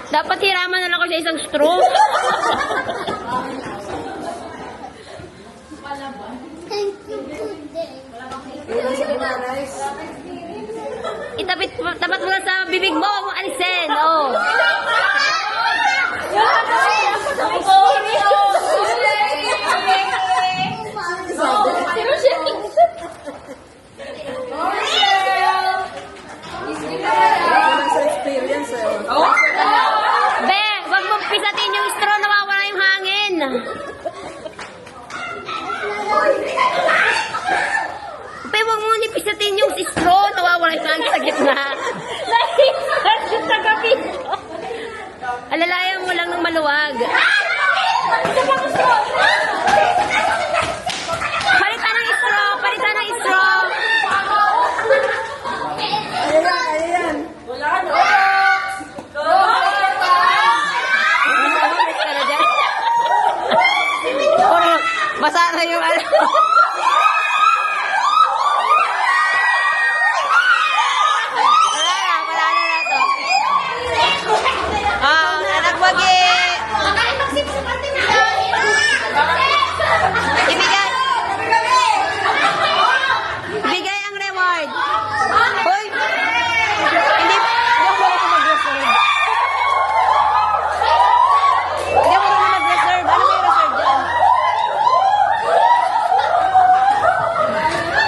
Dapat hiraman na lang ako sa isang straw. Tapat mo lang sa bibig mo, huwag mo alisin. Oh. Be, huwag mo pisatin yung straw, nawawala yung hangin. Be, huwag mo nipisatin yung straw, nawawala yung hangin sa gitna. Sa gabi. Alalayan mo lang ng maluwag.